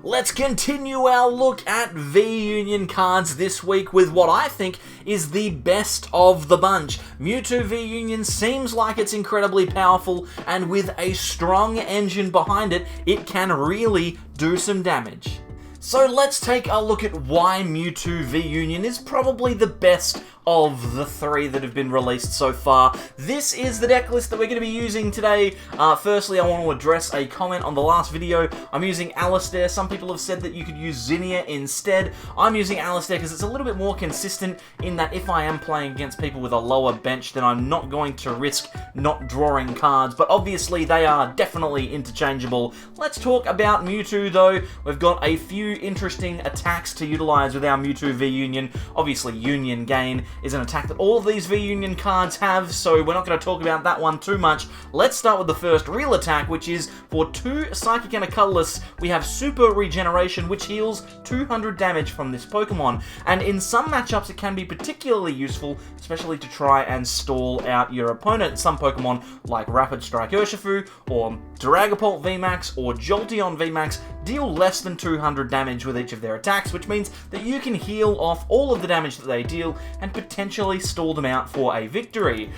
Let's continue our look at V-Union cards this week with what I think is the best of the bunch. Mewtwo V-Union seems like it's incredibly powerful, and with a strong engine behind it, it can really do some damage. So let's take a look at why Mewtwo V-Union is probably the best of the three that have been released so far. This is the deck list that we're going to be using today. Firstly, I want to address a comment on the last video. I'm using Allister. Some people have said that you could use Zinnia instead. I'm using Allister because it's a little bit more consistent in that if I am playing against people with a lower bench, then I'm not going to risk not drawing cards, but obviously they are definitely interchangeable. Let's talk about Mewtwo though. We've got a few interesting attacks to utilize with our Mewtwo V-Union. Obviously, Union Gain is an attack that all of these V-Union cards have, so we're not going to talk about that one too much. Let's start with the first real attack, which is for 2 Psychic and a Colorless. We have Super Regeneration, which heals 200 damage from this Pokemon, and in some matchups it can be particularly useful, especially to try and stall out your opponent. Some Pokemon like Rapid Strike Urshifu, or Dragapult VMAX, or Jolteon VMAX deal less than 200 damage with each of their attacks, which means that you can heal off all of the damage that they deal and potentially stall them out for a victory.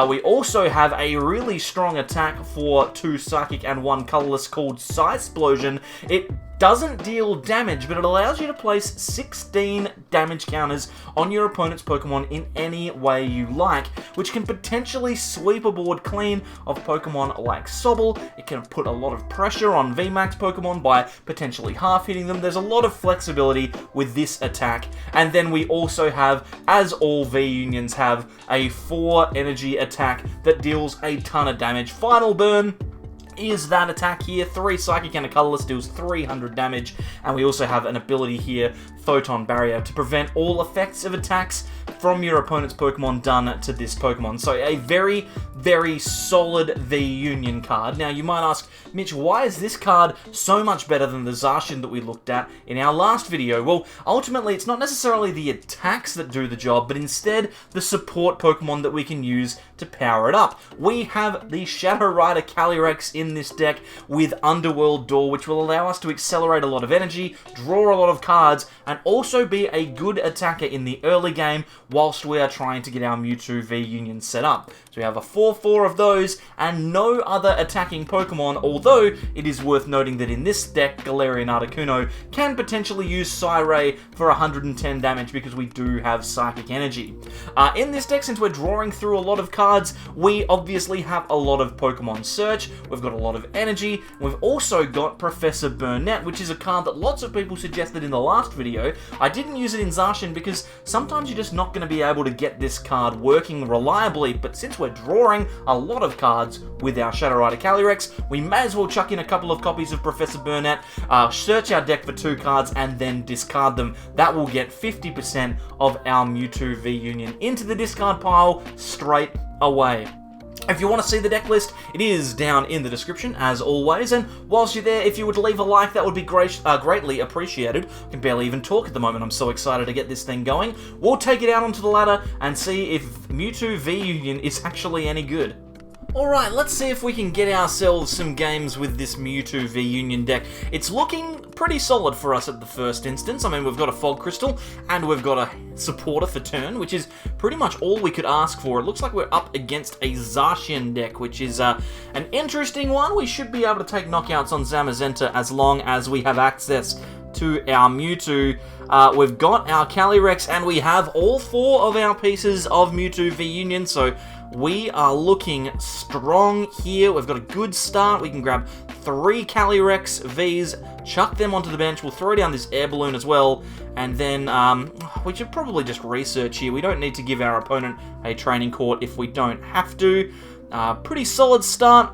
We also have a really strong attack for 2 Psychic and 1 Colorless called Psysplodes. It doesn't deal damage, but it allows you to place 16 damage counters on your opponent's Pokemon in any way you like, which can potentially sweep a board clean of Pokemon like Sobble. It can put a lot of pressure on VMAX Pokemon by potentially half hitting them. There's a lot of flexibility with this attack. And then we also have, as all V-Unions have, a 4 energy attack that deals a ton of damage. Final Burn is that attack here. 3 Psychic and a Colorless deals 300 damage, and we also have an ability here, Photon Barrier, to prevent all effects of attacks from your opponent's Pokemon done to this Pokemon. So a very, very solid V-Union card. Now you might ask, Mitch, why is this card so much better than the Zacian that we looked at in our last video? Well, ultimately it's not necessarily the attacks that do the job, but instead the support Pokemon that we can use to power it up. We have the Shadow Rider Calyrex in this deck with Underworld Door, which will allow us to accelerate a lot of energy, draw a lot of cards, and also be a good attacker in the early game whilst we are trying to get our Mewtwo V-Union set up. So we have a 4/4 of those and no other attacking Pokemon, although it is worth noting that in this deck, Galarian Articuno can potentially use Psyray for 110 damage because we do have Psychic Energy. In this deck, since we're drawing through a lot of cards, we obviously have a lot of Pokemon Search, we've got a lot of energy, we've also got Professor Burnett, which is a card that lots of people suggested in the last video. I didn't use it in Zacian because sometimes you're just not going to be able to get this card working reliably, but since we're drawing a lot of cards with our Shadow Rider Calyrex, we may as well chuck in a couple of copies of Professor Burnett, search our deck for 2 cards, and then discard them. That will get 50% of our Mewtwo V-Union into the discard pile straight away. If you want to see the deck list, it is down in the description, as always, and whilst you're there, if you would leave a like, that would be greatly appreciated. I can barely even talk at the moment, I'm so excited to get this thing going. We'll take it out onto the ladder and see if Mewtwo V-Union is actually any good. Alright, let's see if we can get ourselves some games with this Mewtwo V-Union deck. It's looking pretty solid for us at the first instance. I mean, we've got a Fog Crystal, and we've got a supporter for turn, which is pretty much all we could ask for. It looks like we're up against a Zacian deck, which is an interesting one. We should be able to take knockouts on Zamazenta as long as we have access to our Mewtwo. We've got our Calyrex, and we have all 4 of our pieces of Mewtwo V-Union, so we are looking strong here. We've got a good start. We can grab 3 Calyrex Vs, chuck them onto the bench. We'll throw down this air balloon as well, and then we should probably just research here. We don't need to give our opponent a training court if we don't have to. Pretty solid start.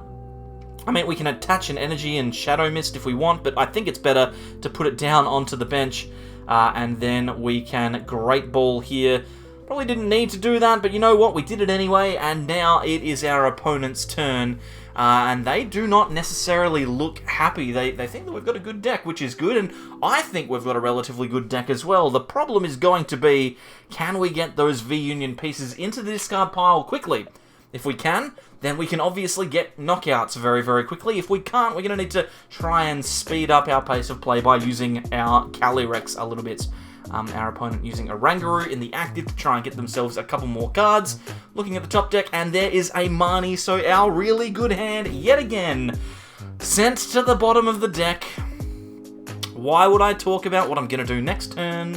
I mean, we can attach an energy and Shadow Mist if we want, but I think it's better to put it down onto the bench, and then we can Great Ball here. Probably didn't need to do that, but you know what? We did it anyway, and now it is our opponent's turn. And they do not necessarily look happy. They think that we've got a good deck, which is good, and I think we've got a relatively good deck as well. The problem is going to be, can we get those V-Union pieces into the discard pile quickly? If we can, then we can obviously get knockouts very, very quickly. If we can't, we're going to need to try and speed up our pace of play by using our Calyrex a little bit. Our opponent using a Rangaroo in the active to try and get themselves a couple more cards. Looking at the top deck, and there is a Marnie, so our really good hand, yet again, sent to the bottom of the deck. Why would I talk about what I'm going to do next turn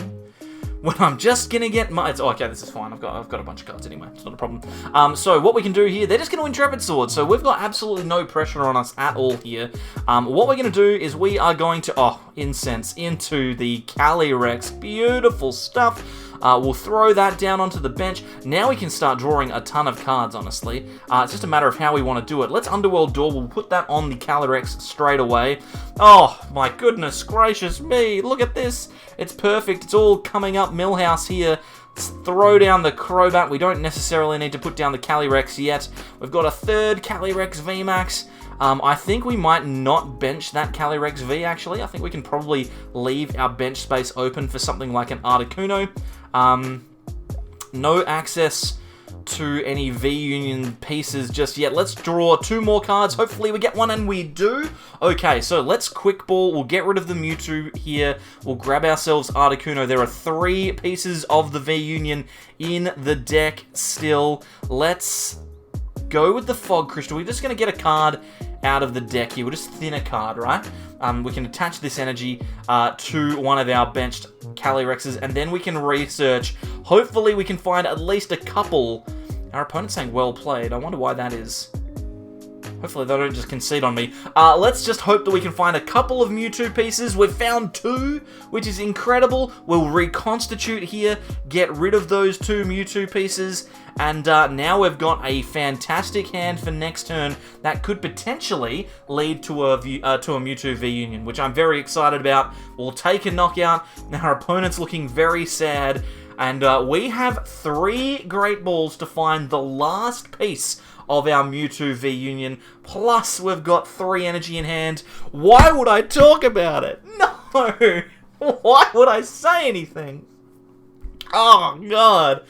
when I'm just going to get my... Oh, okay, this is fine. I've got a bunch of cards anyway. It's not a problem. So what we can do here, they're just going to Intrepid Sword. So we've got absolutely no pressure on us at all here. What we're going to do is we are going to... Oh, Incense into the Calyrex. Beautiful stuff. We'll throw that down onto the bench. Now we can start drawing a ton of cards, honestly. It's just a matter of how we want to do it. Let's Underworld Door. We'll put that on the Calyrex straight away. Oh, my goodness gracious me. Look at this. It's perfect. It's all coming up Millhouse here. Let's throw down the Crobat. We don't necessarily need to put down the Calyrex yet. We've got a third Calyrex VMAX. I think we might not bench that Calyrex V, actually. I think we can probably leave our bench space open for something like an Articuno. No access to any V-Union pieces just yet. Let's draw 2 more cards. Hopefully we get one, and we do. Okay, so let's Quick Ball. We'll get rid of the Mewtwo here. We'll grab ourselves Articuno. There are 3 pieces of the V-Union in the deck still. Let's go with the Fog Crystal. We're just going to get a card out of the deck here. We'll just thin a card, right? We can attach this energy to one of our benched Calyrexes, and then we can research. Hopefully we can find at least a couple. Our opponent's saying well played. I wonder why that is. Hopefully they don't just concede on me. Let's just hope that we can find a couple of Mewtwo pieces. We've found 2, which is incredible. We'll reconstitute here, get rid of those 2 Mewtwo pieces, and now we've got a fantastic hand for next turn that could potentially lead to a Mewtwo V-Union, which I'm very excited about. We'll take a knockout. Now our opponent's looking very sad, and we have 3 Great Balls to find the last piece of our Mewtwo V-Union, plus we've got 3 energy in hand. Why would I talk about it? No! Why would I say anything? Oh, God.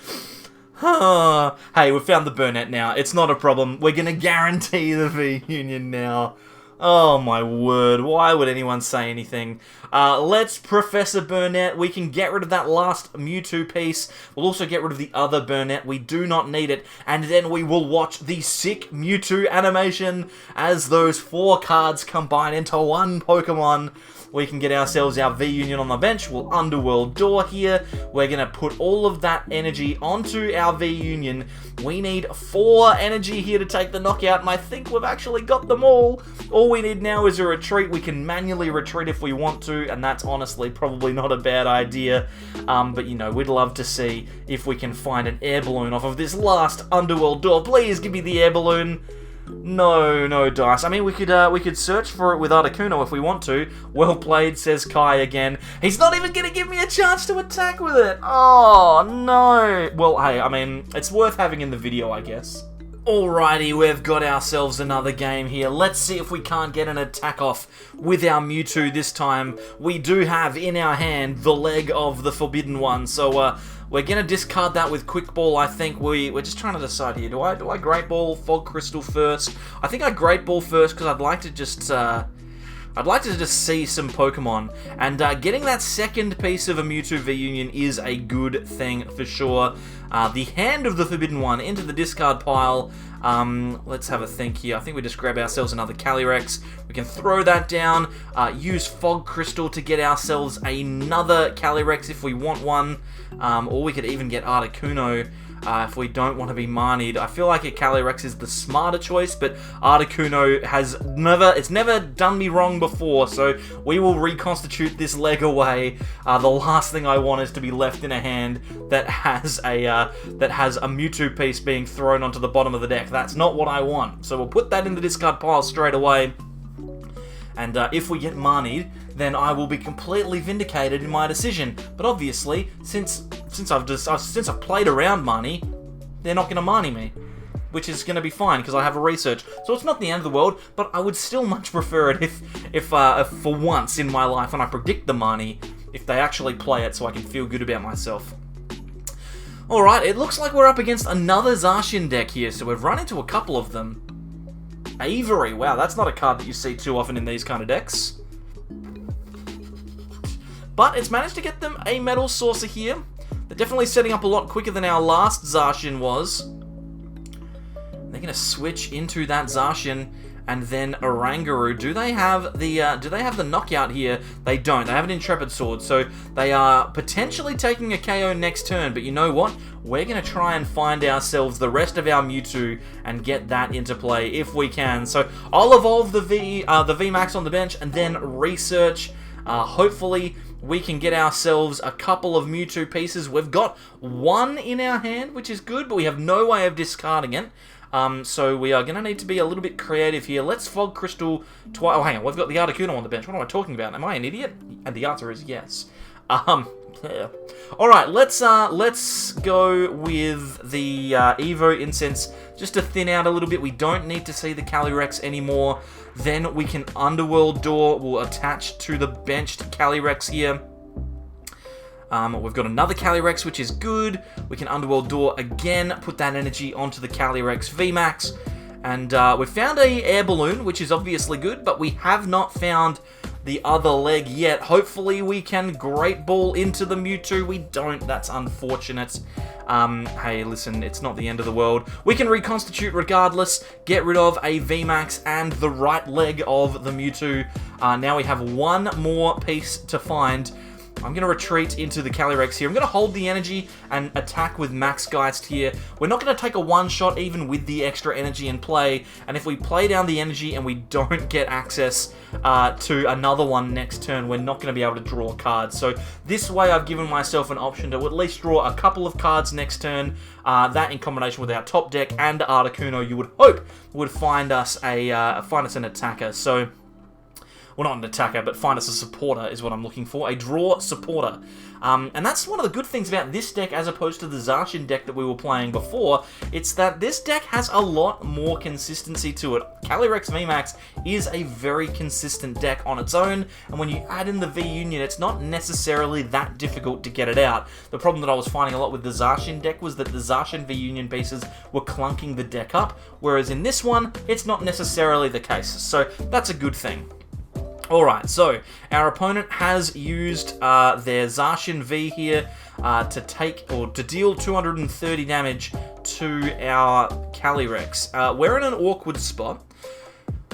Hey, we've found the Burnett now. It's not a problem. We're going to guarantee the V-Union now. Oh my word, why would anyone say anything? Let's Professor Burnett. We can get rid of that last Mewtwo piece. We'll also get rid of the other Burnett. We do not need it. And then we will watch the sick Mewtwo animation as those 4 cards combine into one Pokemon. We can get ourselves our V-Union on the bench. We'll Underworld Door here. We're going to put all of that energy onto our V-Union. We need 4 energy here to take the knockout, and I think we've actually got them all. All we need now is a retreat. We can manually retreat if we want to, and that's honestly probably not a bad idea. But, you know, we'd love to see if we can find an air balloon off of this last Underworld Door. Please give me the air balloon. No dice. I mean, we could search for it with Articuno if we want to. Well played, says Kai again. He's not even going to give me a chance to attack with it. Oh, no. Well, hey, I mean, it's worth having in the video, I guess. Alrighty, we've got ourselves another game here. Let's see if we can't get an attack off with our Mewtwo this time. We do have in our hand the leg of the Forbidden One, so we're going to discard that with Quick Ball, I think. We're just trying to decide here. Do I Great Ball Fog Crystal first? I think I Great Ball first because I'd like to just see some Pokemon. And getting that second piece of a Mewtwo V-Union is a good thing for sure. The hand of the Forbidden One into the discard pile. Let's have a think here. I think we just grab ourselves another Calyrex. We can throw that down. Use Fog Crystal to get ourselves another Calyrex if we want one. Or we could even get Articuno if we don't want to be Marnied. I feel like a Calyrex is the smarter choice, but Articuno has never done me wrong before, so we will reconstitute this leg away. The last thing I want is to be left in a hand that has a Mewtwo piece being thrown onto the bottom of the deck. That's not what I want. So we'll put that in the discard pile straight away. And if we get Marnied, then I will be completely vindicated in my decision. But obviously, since I've played around Marnie, they're not going to Marnie me, which is going to be fine because I have a research. So it's not the end of the world, but I would still much prefer it if for once in my life when I predict the Marnie, if they actually play it, so I can feel good about myself. Alright, it looks like we're up against another Zacian deck here, so we've run into a couple of them. Avery, wow, that's not a card that you see too often in these kind of decks. But it's managed to get them a Metal Saucer here. They're definitely setting up a lot quicker than our last Zacian was. They're going to switch into that Zacian and then Oranguru. Do they have the knockout here? They don't. They have an Intrepid Sword, so they are potentially taking a KO next turn. But you know what? We're going to try and find ourselves the rest of our Mewtwo and get that into play if we can. So I'll evolve the VMAX on the bench and then research. Hopefully we can get ourselves a couple of Mewtwo pieces. We've got one in our hand, which is good, but we have no way of discarding it. So we are going to need to be a little bit creative here. Let's Fog Crystal twice. Oh, hang on. We've got the Articuno on the bench. What am I talking about? Am I an idiot? And the answer is yes. Yeah. Alright, let's go with the Evo Incense just to thin out a little bit. We don't need to see the Calyrex anymore. Then we can Underworld Door. We'll attach to the benched Calyrex here. We've got another Calyrex, which is good. We can Underworld Door again, put that energy onto the Calyrex VMAX. And we've found a Air Balloon, which is obviously good, but we have not found the other leg yet. Hopefully we can Great Ball into the Mewtwo. We don't. That's unfortunate. Hey, listen, it's not the end of the world. We can reconstitute regardless, get rid of a VMAX and the right leg of the Mewtwo. Now we have one more piece to find. I'm going to retreat into the Calyrex here. I'm going to hold the energy and attack with Max Geist here. We're not going to take a one-shot even with the extra energy in play. And if we play down the energy and we don't get access to another one next turn, we're not going to be able to draw cards. So this way I've given myself an option to at least draw a couple of cards next turn. That in combination with our top deck and Articuno, you would hope would find us an attacker. So... well, not an attacker, but find us a supporter is what I'm looking for. A draw supporter. And that's one of the good things about this deck as opposed to the Zacian deck that we were playing before. It's that this deck has a lot more consistency to it. Calyrex VMAX is a very consistent deck on its own, and when you add in the V-Union, it's not necessarily that difficult to get it out. The problem that I was finding a lot with the Zacian deck was that the Zacian V-Union pieces were clunking the deck up, whereas in this one, it's not necessarily the case. So that's a good thing. Alright, so our opponent has used their Zacian V here to deal 230 damage to our Calyrex. We're in an awkward spot.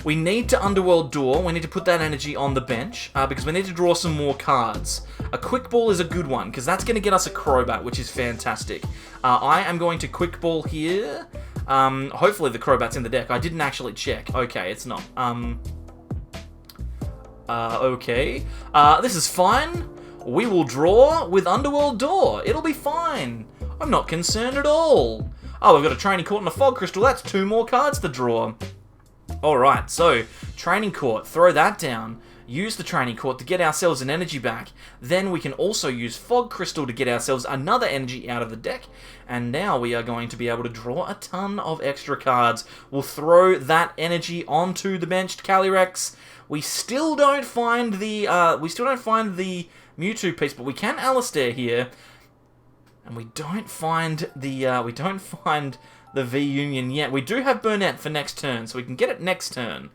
We need to Underworld Door. We need to put that energy on the bench because we need to draw some more cards. A Quick Ball is a good one because that's going to get us a Crobat, which is fantastic. I am going to Quick Ball here. Hopefully the Crobat's in the deck. I didn't actually check. Okay, it's not. Okay. This is fine. We will draw with Underworld Door. It'll be fine. I'm not concerned at all. Oh, we've got a Training Court and a Fog Crystal. That's two more cards to draw. Alright, so Training Court. Throw that down. Use the Training Court to get ourselves an energy back. Then we can also use Fog Crystal to get ourselves another energy out of the deck. And now we are going to be able to draw a ton of extra cards. We'll throw that energy onto the benched Calyrex. We still don't find the Mewtwo piece, but we can Allister here, and we don't find the V-Union yet. We do have Burnett for next turn, so we can get it next turn,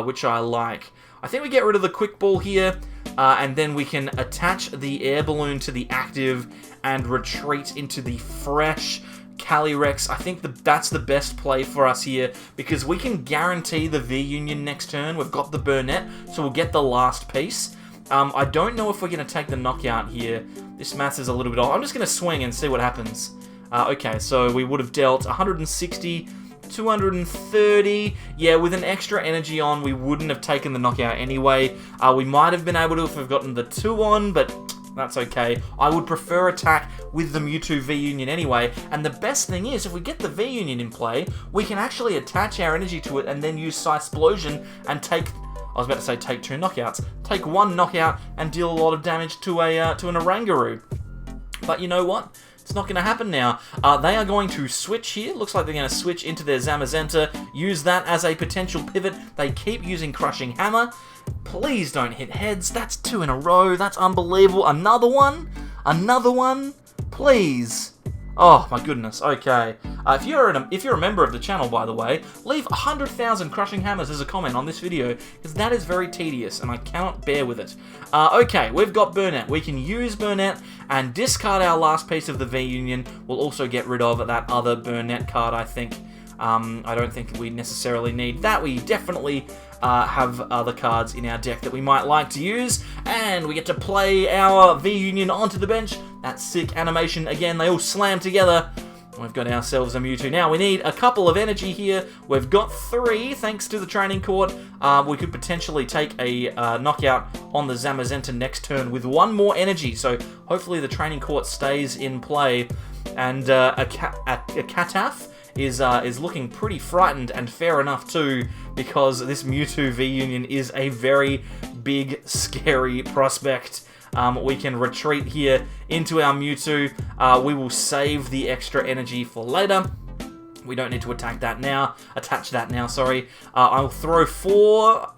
which I like. I think we get rid of the Quick Ball here, and then we can attach the Air Balloon to the active and retreat into the fresh Calyrex. I think that's the best play for us here because we can guarantee the V-Union next turn. We've got the Burnett, so we'll get the last piece. I don't know if we're going to take the knockout here. This math is a little bit off. I'm just going to swing and see what happens. Okay, so we would have dealt 160, 230. Yeah, with an extra energy on, we wouldn't have taken the knockout anyway. We might have been able to if we've gotten the 2 on, but that's okay. I would prefer attack with the Mewtwo V-Union anyway, and the best thing is, if we get the V-Union in play, we can actually attach our energy to it and then use Psysplodes and take... I was about to say take 2 knockouts. Take 1 knockout and deal a lot of damage to an Oranguru. But you know what? It's not going to happen now. They are going to switch here. Looks like they're going to switch into their Zamazenta. Use that as a potential pivot. They keep using Crushing Hammer. Please don't hit heads. That's 2 in a row. That's unbelievable. Another one? Another one? Please. Oh my goodness. Okay. If you're a member of the channel, by the way, leave 100,000 crushing hammers as a comment on this video, because that is very tedious and I cannot bear with it. Okay, we've got Burnett. We can use Burnett and discard our last piece of the V-Union. We'll also get rid of that other Burnett card, I think. I don't think we necessarily need that. We definitely have other cards in our deck that we might like to use, and we get to play our V-Union onto the bench. That sick animation again, they all slam together. We've got ourselves a Mewtwo. Now we need a couple of energy here. We've got 3 thanks to the Training Court. We could potentially take a knockout on the Zamazenta next turn with 1 more energy, so hopefully the Training Court stays in play. And a Cataf is looking pretty frightened, and fair enough too, because this Mewtwo V-Union is a very big, scary prospect. We can retreat here into our Mewtwo. We will save the extra energy for later. We don't need to attach that now, sorry. I'll throw 4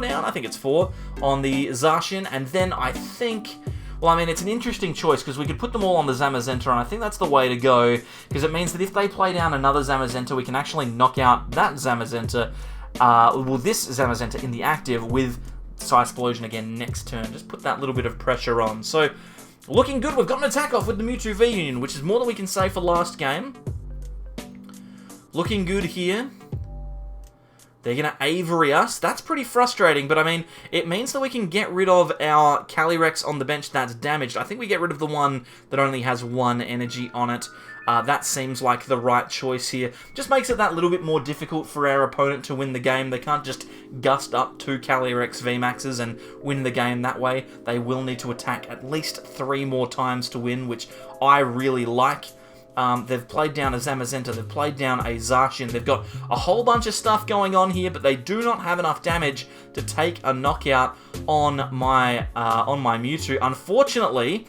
down, I think it's 4, on the Zacian, and then I think... Well, I mean, it's an interesting choice, because we could put them all on the Zamazenta, and I think that's the way to go, because it means that if they play down another Zamazenta, we can actually knock out that Zamazenta, this Zamazenta in the active with Psysplodes again next turn. Just put that little bit of pressure on. So, looking good. We've got an attack off with the Mewtwo V-Union, which is more than we can say for last game. Looking good here. They're going to Avery us. That's pretty frustrating, but I mean, it means that we can get rid of our Calyrex on the bench that's damaged. I think we get rid of the one that only has 1 energy on it. That seems like the right choice here. Just makes it that little bit more difficult for our opponent to win the game. They can't just gust up 2 Calyrex VMAXs and win the game that way. They will need to attack at least 3 more times to win, which I really like. They've played down a Zamazenta, they've played down a Zacian, they've got a whole bunch of stuff going on here, but they do not have enough damage to take a knockout on my Mewtwo. Unfortunately,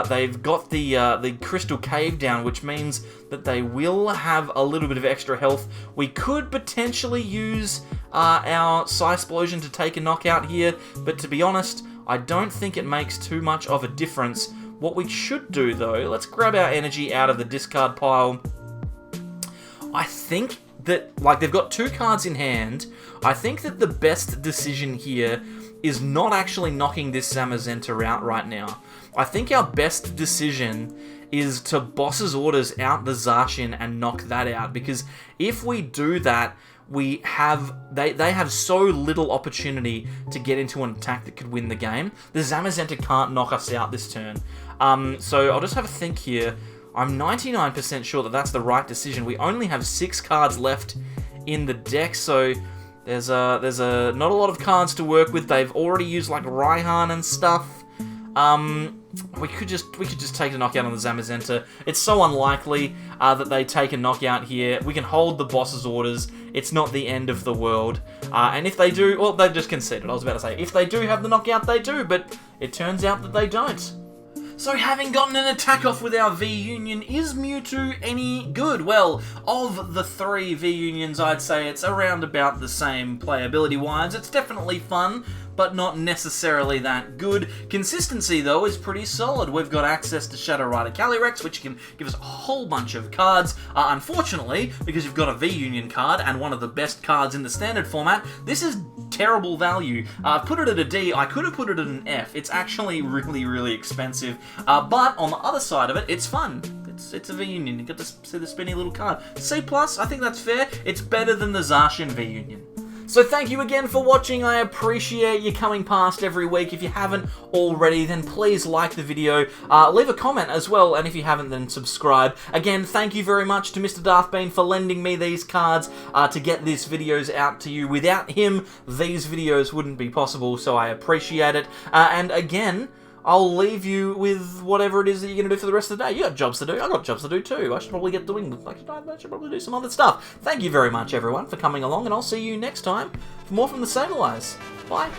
they've got the Crystal Cave down, which means that they will have a little bit of extra health. We could potentially use our Psysplosion to take a knockout here, but to be honest, I don't think it makes too much of a difference. What we should do, though, let's grab our energy out of the discard pile. I think that, like, they've got 2 cards in hand. I think that the best decision here is not actually knocking this Zamazenta out right now. I think our best decision is to Boss's Orders out the Zacian and knock that out, because if we do that, they have so little opportunity to get into an attack that could win the game. The Zamazenta can't knock us out this turn. So I'll just have a think here. I'm 99% sure that that's the right decision. We only have 6 cards left in the deck, so there's not a lot of cards to work with. They've already used like Raihan and stuff. We could just take a knockout on the Zamazenta. It's so unlikely that they take a knockout here. We can hold the Boss's Orders. It's not the end of the world. And if they do, well, they've just conceded. I was about to say, if they do have the knockout, they do, but it turns out that they don't. So having gotten an attack off with our V-Union, is Mewtwo any good? Well, of the 3 V-Unions, I'd say it's around about the same playability-wise. It's definitely fun, but not necessarily that good. Consistency, though, is pretty solid. We've got access to Shadow Rider Calyrex, which can give us a whole bunch of cards. Unfortunately, because you've got a V-Union card, and one of the best cards in the standard format, this is terrible value. I've put it at a D. I could have put it at an F. It's actually really, really expensive. But on the other side of it, it's fun. It's a V-Union. You get to see the spinny little card. C+, I think that's fair. It's better than the Zacian V-Union. So thank you again for watching. I appreciate you coming past every week. If you haven't already, then please like the video. Leave a comment as well, and if you haven't, then subscribe. Again, thank you very much to Mr. Darthbean for lending me these cards to get these videos out to you. Without him, these videos wouldn't be possible, so I appreciate it. And again, I'll leave you with whatever it is that you're going to do for the rest of the day. You got jobs to do. I got jobs to do too. I should probably get doing. I should probably do some other stuff. Thank you very much, everyone, for coming along, and I'll see you next time for more from the Sableyes. Bye.